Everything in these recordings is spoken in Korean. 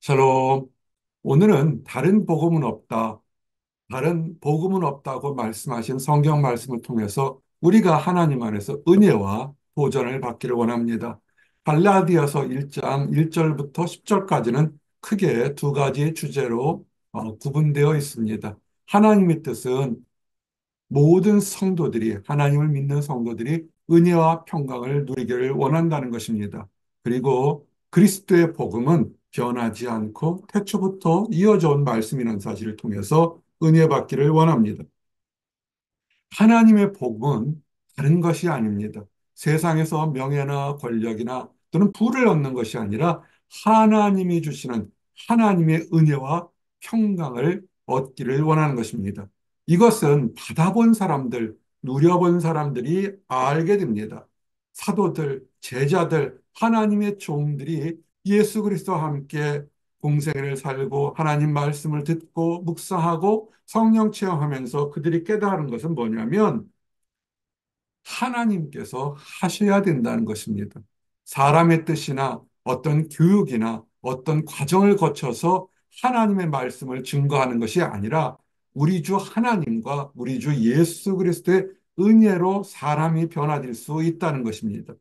샬롬. 오늘은 다른 복음은 없다. 다른 복음은 없다고 말씀하신 성경 말씀을 통해서 우리가 하나님 안에서 은혜와 보전을 받기를 원합니다. 갈라디아서 1장 1절부터 10절까지는 크게 두 가지 주제로 구분되어 있습니다. 하나님의 뜻은 모든 성도들이, 하나님을 믿는 성도들이 은혜와 평강을 누리기를 원한다는 것입니다. 그리고 그리스도의 복음은 변하지 않고 태초부터 이어져 온 말씀이라는 사실을 통해서 은혜 받기를 원합니다. 하나님의 복은 다른 것이 아닙니다. 세상에서 명예나 권력이나 또는 부를 얻는 것이 아니라 하나님이 주시는 하나님의 은혜와 평강을 얻기를 원하는 것입니다. 이것은 받아본 사람들, 누려본 사람들이 알게 됩니다. 사도들, 제자들, 하나님의 종들이 예수 그리스도와 함께 공생애를 살고 하나님 말씀을 듣고 묵상하고 성령 체험하면서 그들이 깨달은 것은 뭐냐면 하나님께서 하셔야 된다는 것입니다. 사람의 뜻이나 어떤 교육이나 어떤 과정을 거쳐서 하나님의 말씀을 증거하는 것이 아니라 우리 주 하나님과 우리 주 예수 그리스도의 은혜로 사람이 변화될 수 있다는 것입니다.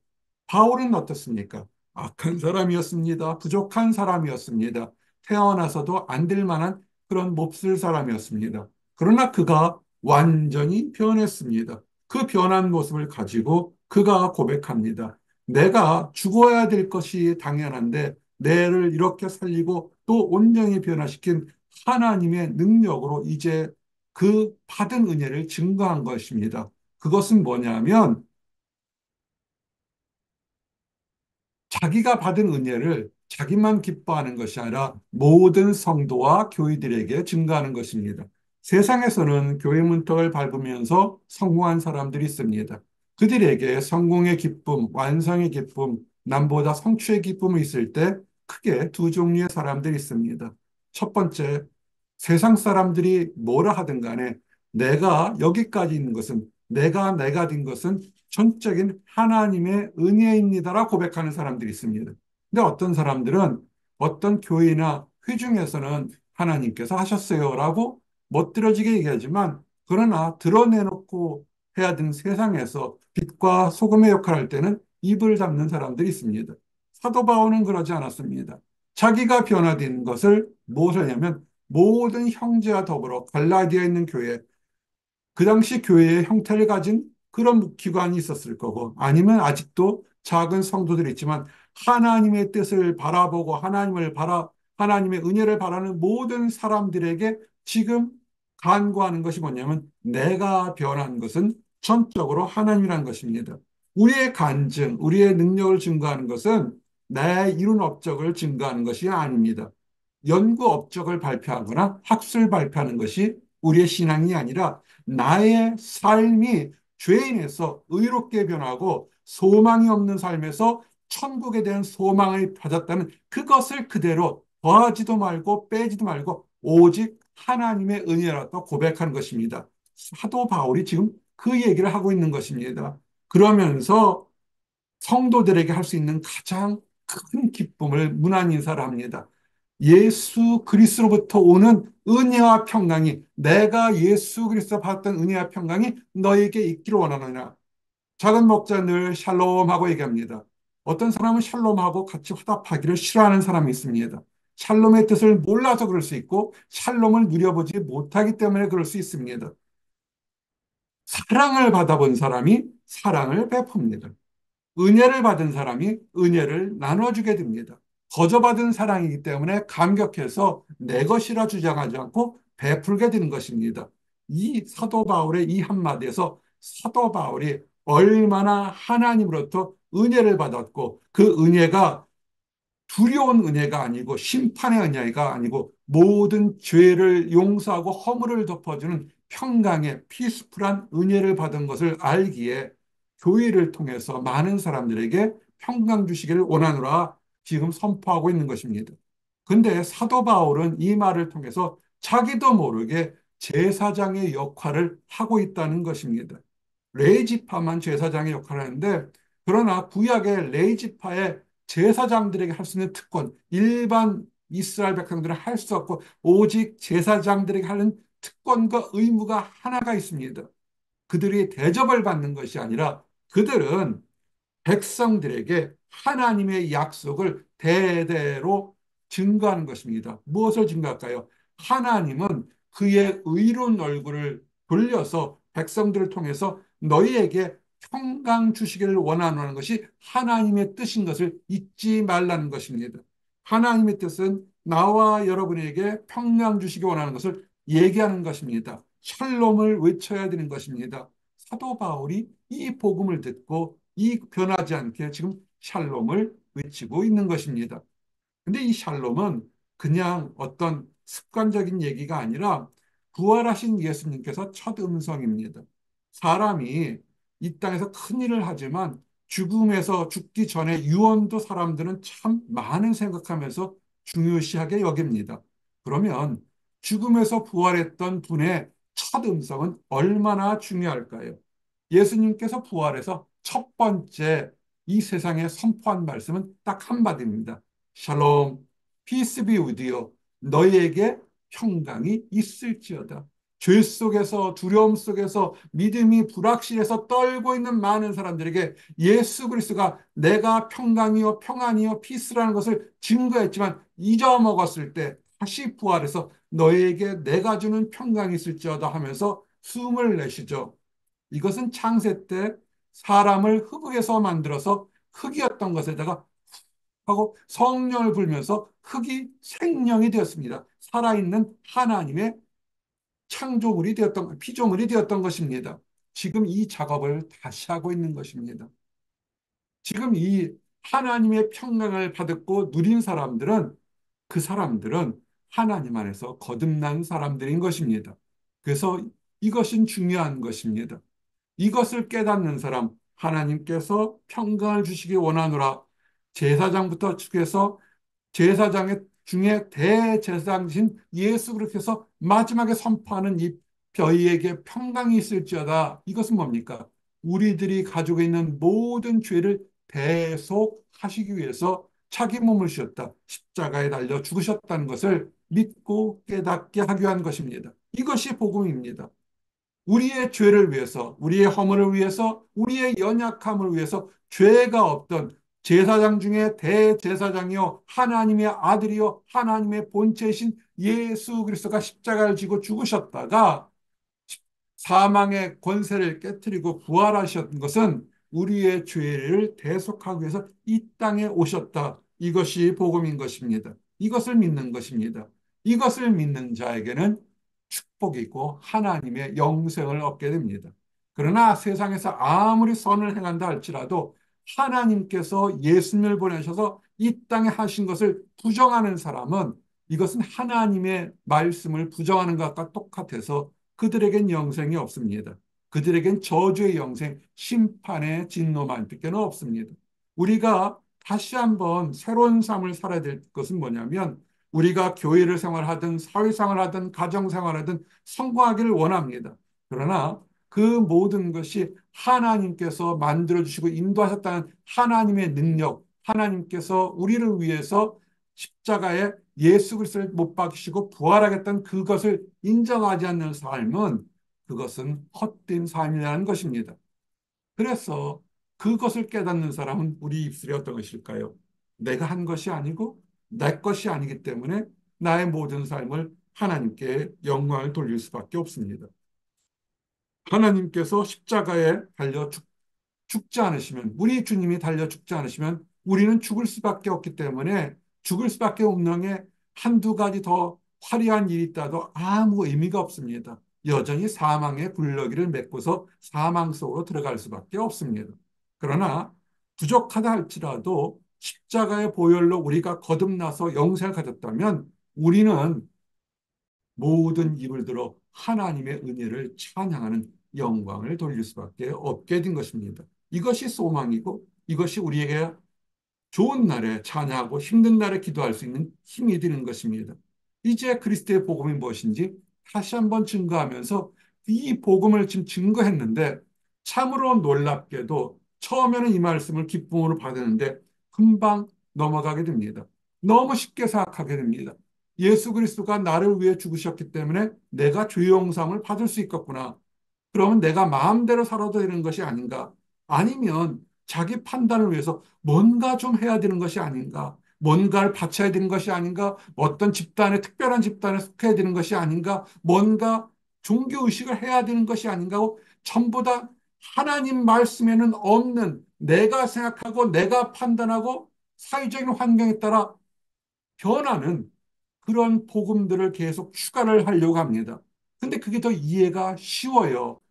바울은 어떻습니까? 악한 사람이었습니다. 부족한 사람이었습니다. 태어나서도 안 될 만한 그런 몹쓸 사람이었습니다. 그러나 그가 완전히 변했습니다. 그 변한 모습을 가지고 그가 고백합니다. 내가 죽어야 될 것이 당연한데 내를 이렇게 살리고 또 온전히 변화시킨 하나님의 능력으로 이제 그 받은 은혜를 증거한 것입니다. 그것은 뭐냐면 자기가 받은 은혜를 자기만 기뻐하는 것이 아니라 모든 성도와 교회들에게 증가하는 것입니다. 세상에서는 교회 문턱을 밟으면서 성공한 사람들이 있습니다. 그들에게 성공의 기쁨, 완성의 기쁨, 남보다 성취의 기쁨이 있을 때 크게 두 종류의 사람들이 있습니다. 첫 번째, 세상 사람들이 뭐라 하든 간에 내가 여기까지 있는 것은 내가 된 것은 전적인 하나님의 은혜입니다라 고백하는 사람들이 있습니다. 근데 어떤 사람들은 어떤 교회나 회중에서는 하나님께서 하셨어요라고 멋들어지게 얘기하지만 그러나 드러내놓고 해야 되는 세상에서 빛과 소금의 역할을 할 때는 입을 닫는 사람들이 있습니다. 사도 바울은 그러지 않았습니다. 자기가 변화된 것을 무엇을 하냐면 모든 형제와 더불어 갈라디아에 있는 교회, 그 당시 교회의 형태를 가진 그런 기관이 있었을 거고 아니면 아직도 작은 성도들이 있지만 하나님의 뜻을 바라보고 하나님의 은혜를 바라는 모든 사람들에게 지금 간구하는 것이 뭐냐면 내가 변한 것은 전적으로 하나님이라는 것입니다. 우리의 간증, 우리의 능력을 증거하는 것은 내 이룬 업적을 증거하는 것이 아닙니다. 연구 업적을 발표하거나 학술 발표하는 것이 우리의 신앙이 아니라 나의 삶이 죄인에서 의롭게 변하고 소망이 없는 삶에서 천국에 대한 소망을 가졌다는 그것을 그대로 더하지도 말고 빼지도 말고 오직 하나님의 은혜라고 고백하는 것입니다. 사도 바울이 지금 그 얘기를 하고 있는 것입니다. 그러면서 성도들에게 할 수 있는 가장 큰 기쁨을 문안 인사를 합니다. 예수 그리스도로부터 오는 은혜와 평강이 내가 예수 그리스도 받았던 은혜와 평강이 너에게 있기를 원하노라. 작은 목자 늘 샬롬하고 얘기합니다. 어떤 사람은 샬롬하고 같이 화답하기를 싫어하는 사람이 있습니다. 샬롬의 뜻을 몰라서 그럴 수 있고 샬롬을 누려보지 못하기 때문에 그럴 수 있습니다. 사랑을 받아본 사람이 사랑을 베풉니다. 은혜를 받은 사람이 은혜를 나눠주게 됩니다. 거저받은 사랑이기 때문에 감격해서 내 것이라 주장하지 않고 베풀게 되는 것입니다. 이 사도 바울의 이 한마디에서 사도 바울이 얼마나 하나님으로부터 은혜를 받았고 그 은혜가 두려운 은혜가 아니고 심판의 은혜가 아니고 모든 죄를 용서하고 허물을 덮어주는 평강의 피스풀한 은혜를 받은 것을 알기에 교회를 통해서 많은 사람들에게 평강 주시기를 원하노라 지금 선포하고 있는 것입니다. 근데 사도 바울은 이 말을 통해서 자기도 모르게 제사장의 역할을 하고 있다는 것입니다. 레이지파만 제사장의 역할을 하는데 그러나 구약의 레이지파의 제사장들에게 할 수 있는 특권, 일반 이스라엘 백성들은 할 수 없고 오직 제사장들에게 하는 특권과 의무가 하나가 있습니다. 그들이 대접을 받는 것이 아니라 그들은 백성들에게 하나님의 약속을 대대로 증거하는 것입니다. 무엇을 증거할까요? 하나님은 그의 의로운 얼굴을 돌려서 백성들을 통해서 너희에게 평강 주시기를 원하는 것이 하나님의 뜻인 것을 잊지 말라는 것입니다. 하나님의 뜻은 나와 여러분에게 평강 주시기 원하는 것을 얘기하는 것입니다. 샬롬을 외쳐야 되는 것입니다. 사도 바울이 이 복음을 듣고 이 변하지 않게 지금 샬롬을 외치고 있는 것입니다. 근데 이 샬롬은 그냥 어떤 습관적인 얘기가 아니라 부활하신 예수님께서 첫 음성입니다. 사람이 이 땅에서 큰 일을 하지만 죽음에서 죽기 전에 유언도 사람들은 참 많은 생각하면서 중요시하게 여깁니다. 그러면 죽음에서 부활했던 분의 첫 음성은 얼마나 중요할까요? 예수님께서 부활해서 첫 번째 이 세상에 선포한 말씀은 딱 한마디입니다. 샬롬, peace be with you. 너희에게 평강이 있을지어다. 죄 속에서 두려움 속에서 믿음이 불확실해서 떨고 있는 많은 사람들에게 예수 그리스도가 내가 평강이요 평안이요 피스라는 것을 증거했지만 잊어먹었을 때 다시 부활해서 너희에게 내가 주는 평강이 있을지어다 하면서 숨을 내쉬죠. 이것은 창세 때 사람을 흙에서 만들어서 흙이었던 것에다가 하고 성령을 불면서 흙이 생명이 되었습니다. 살아있는 하나님의 창조물이 되었던, 피조물이 되었던 것입니다. 지금 이 작업을 다시 하고 있는 것입니다. 지금 이 하나님의 평강을 받았고 누린 사람들은 그 사람들은 하나님 안에서 거듭난 사람들인 것입니다. 그래서 이것은 중요한 것입니다. 이것을 깨닫는 사람, 하나님께서 평강을 주시기 원하노라. 제사장부터 축해서 제사장의 중에 대제사장이신 예수 그리스도께서 마지막에 선포하는 이 저희에게 평강이 있을지어다. 이것은 뭡니까? 우리들이 가지고 있는 모든 죄를 대속하시기 위해서 자기 몸을 주셨다. 십자가에 달려 죽으셨다는 것을 믿고 깨닫게 하기 위한 것입니다. 이것이 복음입니다. 우리의 죄를 위해서, 우리의 허물을 위해서, 우리의 연약함을 위해서 죄가 없던 제사장 중에 대제사장이요 하나님의 아들이요 하나님의 본체이신 예수 그리스도가 십자가를 지고 죽으셨다가 사망의 권세를 깨뜨리고 부활하셨던 것은 우리의 죄를 대속하기 위해서 이 땅에 오셨다. 이것이 복음인 것입니다. 이것을 믿는 것입니다. 이것을 믿는 자에게는 축복이 있고 하나님의 영생을 얻게 됩니다. 그러나 세상에서 아무리 선을 행한다 할지라도 하나님께서 예수님을 보내셔서 이 땅에 하신 것을 부정하는 사람은 이것은 하나님의 말씀을 부정하는 것과 똑같아서 그들에겐 영생이 없습니다. 그들에겐 저주의 영생, 심판의 진노만밖에 없습니다. 우리가 다시 한번 새로운 삶을 살아야 될 것은 뭐냐면 우리가 교회를 생활하든 사회생활하든 가정생활하든 성공하기를 원합니다. 그러나 그 모든 것이 하나님께서 만들어주시고 인도하셨다는 하나님의 능력, 하나님께서 우리를 위해서 십자가에 예수 그리스도를 못 박히시고 부활하겠다는 그것을 인정하지 않는 삶은 그것은 헛된 삶이라는 것입니다. 그래서 그것을 깨닫는 사람은 우리 입술이 어떤 것일까요? 내가 한 것이 아니고 내 것이 아니기 때문에 나의 모든 삶을 하나님께 영광을 돌릴 수밖에 없습니다. 하나님께서 십자가에 달려 죽지 않으시면, 우리 주님이 달려 죽지 않으시면 우리는 죽을 수밖에 없기 때문에 죽을 수밖에 없는 게 한두 가지 더 화려한 일이 있다도 아무 의미가 없습니다. 여전히 사망의 굴러기를 맺고서 사망 속으로 들어갈 수밖에 없습니다. 그러나 부족하다 할지라도 십자가의 보혈로 우리가 거듭나서 영생을 가졌다면 우리는 모든 입을 들어 하나님의 은혜를 찬양하는 영광을 돌릴 수밖에 없게 된 것입니다. 이것이 소망이고 이것이 우리에게 좋은 날에 찬양하고 힘든 날에 기도할 수 있는 힘이 되는 것입니다. 이제 그리스도의 복음이 무엇인지 다시 한번 증거하면서 이 복음을 지금 증거했는데 참으로 놀랍게도 처음에는 이 말씀을 기쁨으로 받았는데 금방 넘어가게 됩니다. 너무 쉽게 생각하게 됩니다. 예수 그리스도가 나를 위해 죽으셨기 때문에 내가 죄 용서함을 받을 수 있겠구나. 그러면 내가 마음대로 살아도 되는 것이 아닌가? 아니면 자기 판단을 위해서 뭔가 좀 해야 되는 것이 아닌가? 뭔가를 바쳐야 되는 것이 아닌가? 어떤 집단에, 특별한 집단에 속해야 되는 것이 아닌가? 뭔가 종교의식을 해야 되는 것이 아닌가? 하고 전부 다 하나님 말씀에는 없는 내가 생각하고 내가 판단하고 사회적인 환경에 따라 변하는 그런 복음들을 계속 추가를 하려고 합니다. 근데 그게 더 이해가 쉬워요.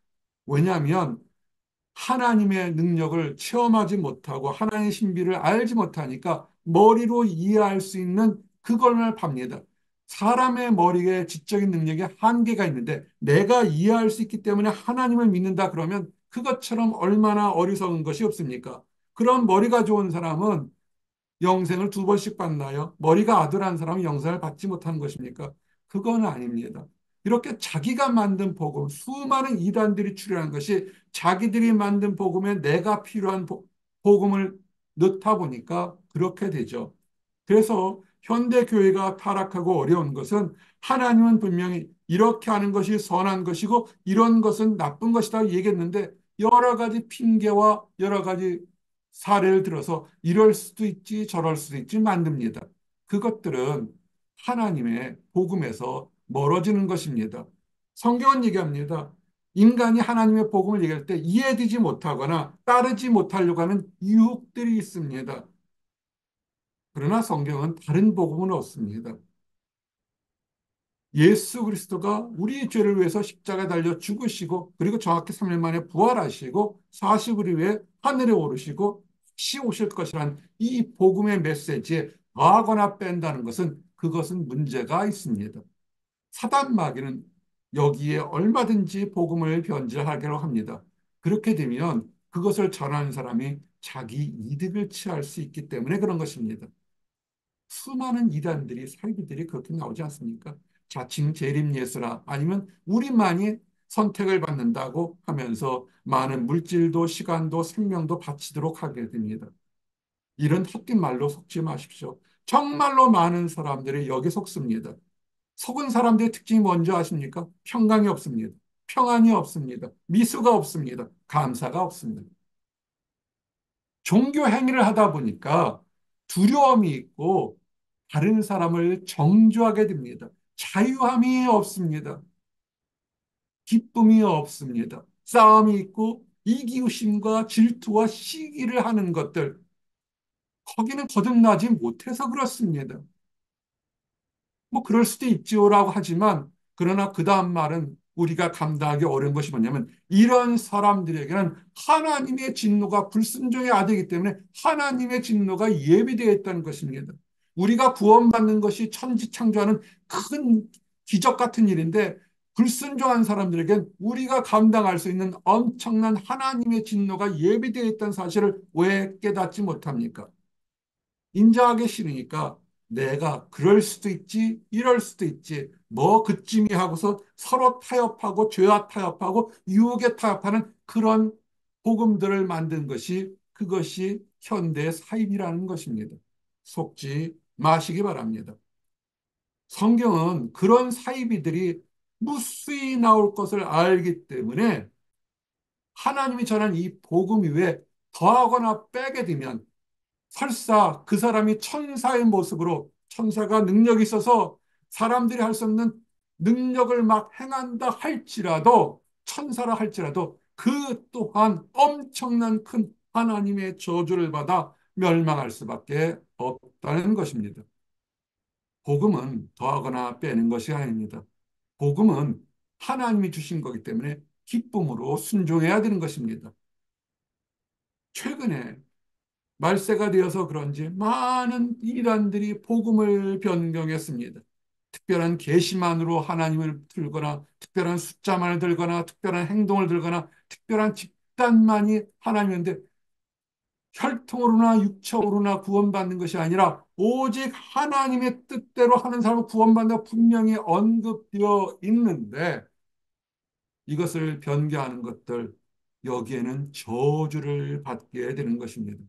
왜냐하면 하나님의 능력을 체험하지 못하고 하나님의 신비를 알지 못하니까 머리로 이해할 수 있는 그걸만 팝니다. 사람의 머리에 지적인 능력에 한계가 있는데 내가 이해할 수 있기 때문에 하나님을 믿는다 그러면 그것처럼 얼마나 어리석은 것이 없습니까? 그런 머리가 좋은 사람은 영생을 두 번씩 받나요? 머리가 아들한 사람은 영생을 받지 못하는 것입니까? 그건 아닙니다. 이렇게 자기가 만든 복음, 수많은 이단들이 출현한 것이 자기들이 만든 복음에 내가 필요한 복음을 넣다 보니까 그렇게 되죠. 그래서 현대 교회가 타락하고 어려운 것은 하나님은 분명히 이렇게 하는 것이 선한 것이고 이런 것은 나쁜 것이다 얘기했는데 여러 가지 핑계와 여러 가지 사례를 들어서 이럴 수도 있지 저럴 수도 있지 만듭니다. 그것들은 하나님의 복음에서 멀어지는 것입니다. 성경은 얘기합니다. 인간이 하나님의 복음을 얘기할 때 이해되지 못하거나 따르지 못하려고 하는 유혹들이 있습니다. 그러나 성경은 다른 복음은 없습니다. 예수 그리스도가 우리 죄를 위해서 십자가에 달려 죽으시고 그리고 정확히 3일 만에 부활하시고 40일 후에 하늘에 오르시고 다시 오실 것이란 이 복음의 메시지에 더하거나 뺀다는 것은 그것은 문제가 있습니다. 사단 마귀는 여기에 얼마든지 복음을 변질하기로 합니다. 그렇게 되면 그것을 전하는 사람이 자기 이득을 취할 수 있기 때문에 그런 것입니다. 수많은 이단들이 사이비들이 그렇게 나오지 않습니까? 자칭 재림 예수라 아니면 우리만이 선택을 받는다고 하면서 많은 물질도 시간도 생명도 바치도록 하게 됩니다. 이런 헛된 말로 속지 마십시오. 정말로 많은 사람들이 여기 속습니다. 속은 사람들의 특징이 뭔지 아십니까? 평강이 없습니다. 평안이 없습니다. 미수가 없습니다. 감사가 없습니다. 종교 행위를 하다 보니까 두려움이 있고 다른 사람을 정죄하게 됩니다. 자유함이 없습니다. 기쁨이 없습니다. 싸움이 있고 이기심과 질투와 시기를 하는 것들, 거기는 거듭나지 못해서 그렇습니다. 뭐 그럴 수도 있지요라고 하지만 그러나 그 다음 말은 우리가 감당하기 어려운 것이 뭐냐면 이런 사람들에게는 하나님의 진노가 불순종의 아들이기 때문에 하나님의 진노가 예비되어 있다는 것입니다. 우리가 구원받는 것이 천지창조하는 큰 기적 같은 일인데 불순종한 사람들에겐 우리가 감당할 수 있는 엄청난 하나님의 진노가 예비되어 있다는 사실을 왜 깨닫지 못합니까? 인정하기 싫으니까 내가 그럴 수도 있지, 이럴 수도 있지, 뭐 그쯤이 하고서 서로 타협하고 죄와 타협하고 유혹에 타협하는 그런 복음들을 만든 것이 그것이 현대 사입이라는 것입니다. 속지 마시기 바랍니다. 성경은 그런 사이비들이 무수히 나올 것을 알기 때문에 하나님이 전한 이 복음 위에 더하거나 빼게 되면 설사 그 사람이 천사의 모습으로 천사가 능력이 있어서 사람들이 할 수 없는 능력을 막 행한다 할지라도 천사라 할지라도 그 또한 엄청난 큰 하나님의 저주를 받아 멸망할 수밖에 없다는 것입니다. 복음은 더하거나 빼는 것이 아닙니다. 복음은 하나님이 주신 거기 때문에 기쁨으로 순종해야 되는 것입니다. 최근에 말세가 되어서 그런지 많은 이단들이 복음을 변경했습니다. 특별한 계시만으로 하나님을 들거나 특별한 숫자만을 들거나 특별한 행동을 들거나 특별한 집단만이 하나님인데 혈통으로나 육체로나 구원받는 것이 아니라 오직 하나님의 뜻대로 하는 사람은 구원받는다 분명히 언급되어 있는데 이것을 변경하는 것들 여기에는 저주를 받게 되는 것입니다.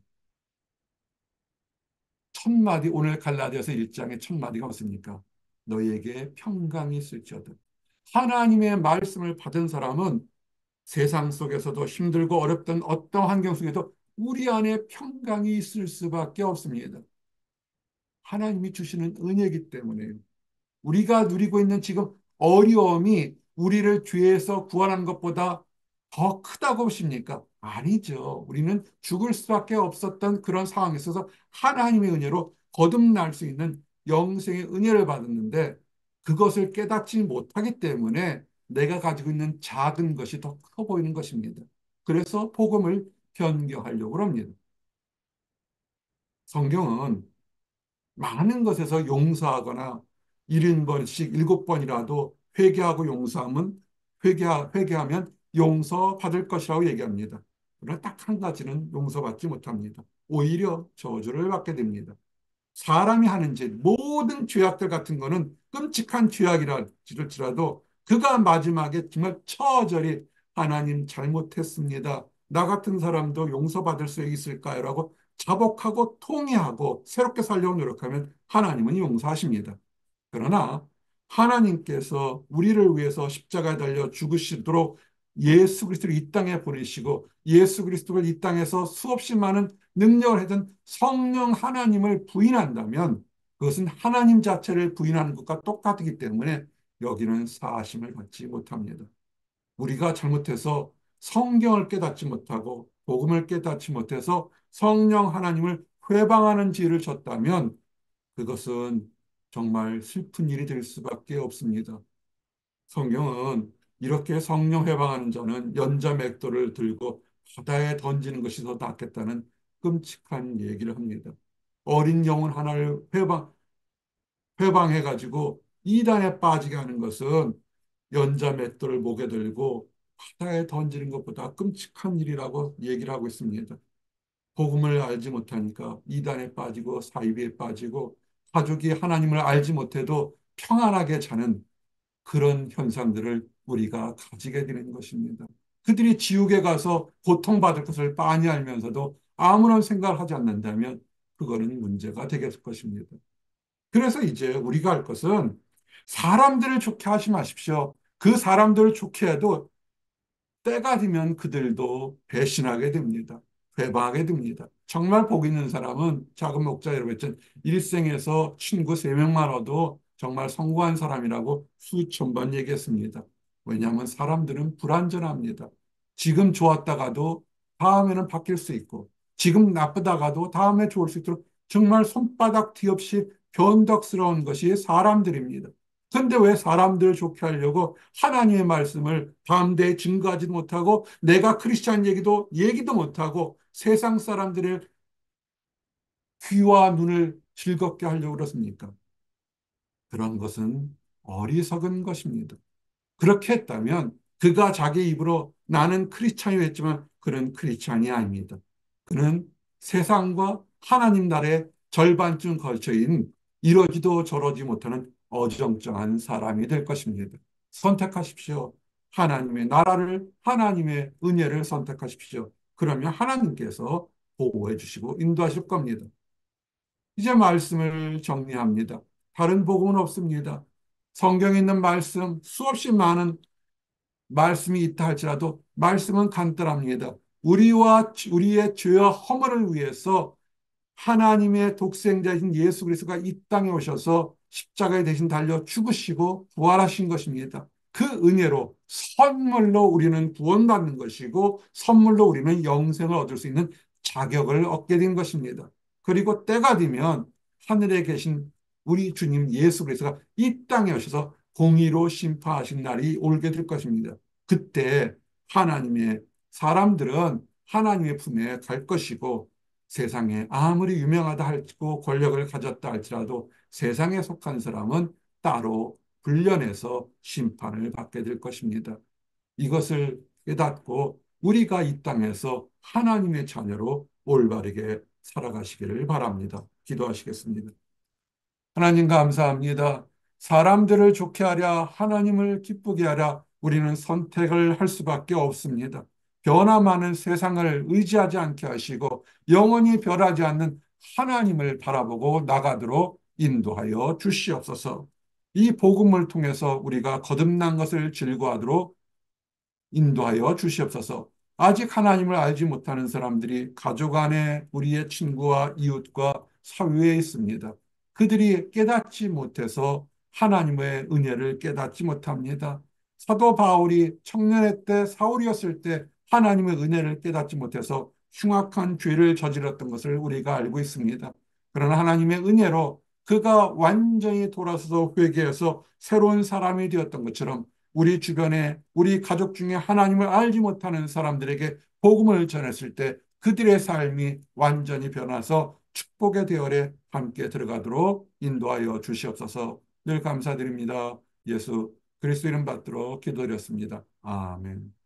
마디 오늘 갈라디아서 1장에 첫 마디가 없습니까? 너희에게 평강이 있을지어다. 하나님의 말씀을 받은 사람은 세상 속에서도 힘들고 어렵던 어떤 환경 속에도 우리 안에 평강이 있을 수밖에 없습니다. 하나님이 주시는 은혜이기 때문에요. 우리가 누리고 있는 지금 어려움이 우리를 죄에서 구원하는 것보다 더 크다고 보십니까? 아니죠. 우리는 죽을 수밖에 없었던 그런 상황에 있어서 하나님의 은혜로 거듭날 수 있는 영생의 은혜를 받았는데 그것을 깨닫지 못하기 때문에 내가 가지고 있는 작은 것이 더 커 보이는 것입니다. 그래서 복음을 변경하려고 합니다. 성경은 많은 것에서 용서하거나 70번씩 7번이라도 회개하고 용서하면 회개하면 용서받을 것이라고 얘기합니다. 그러나 딱 한 가지는 용서받지 못합니다. 오히려 저주를 받게 됩니다. 사람이 하는 죄, 모든 죄악들 같은 거는 끔찍한 죄악이랄지라도 그가 마지막에 정말 처절히 하나님 잘못했습니다. 나 같은 사람도 용서받을 수 있을까요? 라고 자복하고 통회하고 새롭게 살려고 노력하면 하나님은 용서하십니다. 그러나 하나님께서 우리를 위해서 십자가에 달려 죽으시도록 예수 그리스도를 이 땅에 보내시고 예수 그리스도를 이 땅에서 수없이 많은 능력을 해준 성령 하나님을 부인한다면 그것은 하나님 자체를 부인하는 것과 똑같기 때문에 여기는 사하심을 받지 못합니다. 우리가 잘못해서 성경을 깨닫지 못하고 복음을 깨닫지 못해서 성령 하나님을 회방하는 죄를 졌다면 그것은 정말 슬픈 일이 될 수밖에 없습니다. 성경은 이렇게 성령 회방하는 자는 연자맥도를 들고 바다에 던지는 것이 더 낫겠다는 끔찍한 얘기를 합니다. 어린 영혼 하나를 회방해가지고 이단에 빠지게 하는 것은 연자맥도를 목에 들고 바다에 던지는 것보다 끔찍한 일이라고 얘기를 하고 있습니다. 복음을 알지 못하니까 이단에 빠지고 사이비에 빠지고 가족이 하나님을 알지 못해도 평안하게 자는 그런 현상들을 우리가 가지게 되는 것입니다. 그들이 지옥에 가서 고통받을 것을 빤히 알면서도 아무런 생각을 하지 않는다면 그거는 문제가 되겠을 것입니다. 그래서 이제 우리가 할 것은 사람들을 좋게 하지 마십시오. 그 사람들을 좋게 해도 때가 되면 그들도 배신하게 됩니다. 회방하게 됩니다. 정말 복 있는 사람은 작은 목자 여러분 했 일생에서 친구 3명만 얻어 정말 성공한 사람이라고 수천 번 얘기했습니다. 왜냐하면 사람들은 불완전합니다. 지금 좋았다가도 다음에는 바뀔 수 있고 지금 나쁘다가도 다음에 좋을 수 있도록 정말 손바닥 뒤 없이 변덕스러운 것이 사람들입니다. 근데 왜 사람들을 좋게 하려고 하나님의 말씀을 담대히 증거하지도 못하고 내가 크리스찬 얘기도 못하고 세상 사람들의 귀와 눈을 즐겁게 하려고 그렇습니까? 그런 것은 어리석은 것입니다. 그렇게 했다면 그가 자기 입으로 나는 크리스찬이 했지만 그는 크리스찬이 아닙니다. 그는 세상과 하나님 나라의 절반쯤 걸쳐인 이러지도 저러지 못하는 어정쩡한 사람이 될 것입니다. 선택하십시오. 하나님의 나라를, 하나님의 은혜를 선택하십시오. 그러면 하나님께서 보호해 주시고 인도하실 겁니다. 이제 말씀을 정리합니다. 다른 복음은 없습니다. 성경에 있는 말씀, 수없이 많은 말씀이 있다 할지라도 말씀은 간단합니다. 우리의 죄와 허물을 위해서 하나님의 독생자이신 예수 그리스도가 이 땅에 오셔서 십자가에 대신 달려 죽으시고 부활하신 것입니다. 그 은혜로 선물로 우리는 구원받는 것이고 선물로 우리는 영생을 얻을 수 있는 자격을 얻게 된 것입니다. 그리고 때가 되면 하늘에 계신 우리 주님 예수 그리스도가 이 땅에 오셔서 공의로 심판하신 날이 올게 될 것입니다. 그때 하나님의 사람들은 하나님의 품에 갈 것이고 세상에 아무리 유명하다 할지고 권력을 가졌다 할지라도 세상에 속한 사람은 따로 분련해서 심판을 받게 될 것입니다. 이것을 깨닫고 우리가 이 땅에서 하나님의 자녀로 올바르게 살아가시기를 바랍니다. 기도하시겠습니다. 하나님 감사합니다. 사람들을 좋게 하랴 하나님을 기쁘게 하랴 우리는 선택을 할 수밖에 없습니다. 변화 많은 세상을 의지하지 않게 하시고 영원히 변하지 않는 하나님을 바라보고 나가도록 인도하여 주시옵소서. 이 복음을 통해서 우리가 거듭난 것을 즐거워하도록 인도하여 주시옵소서. 아직 하나님을 알지 못하는 사람들이 가족 안에 우리의 친구와 이웃과 사회에 있습니다. 그들이 깨닫지 못해서 하나님의 은혜를 깨닫지 못합니다. 사도 바울이 청년의 때 사울이었을 때 하나님의 은혜를 깨닫지 못해서 흉악한 죄를 저질렀던 것을 우리가 알고 있습니다. 그러나 하나님의 은혜로 그가 완전히 돌아서서 회개해서 새로운 사람이 되었던 것처럼 우리 주변에 우리 가족 중에 하나님을 알지 못하는 사람들에게 복음을 전했을 때 그들의 삶이 완전히 변화서 축복의 대열에 함께 들어가도록 인도하여 주시옵소서. 늘 감사드립니다. 예수 그리스도 이름 받들어 기도드렸습니다. 아멘.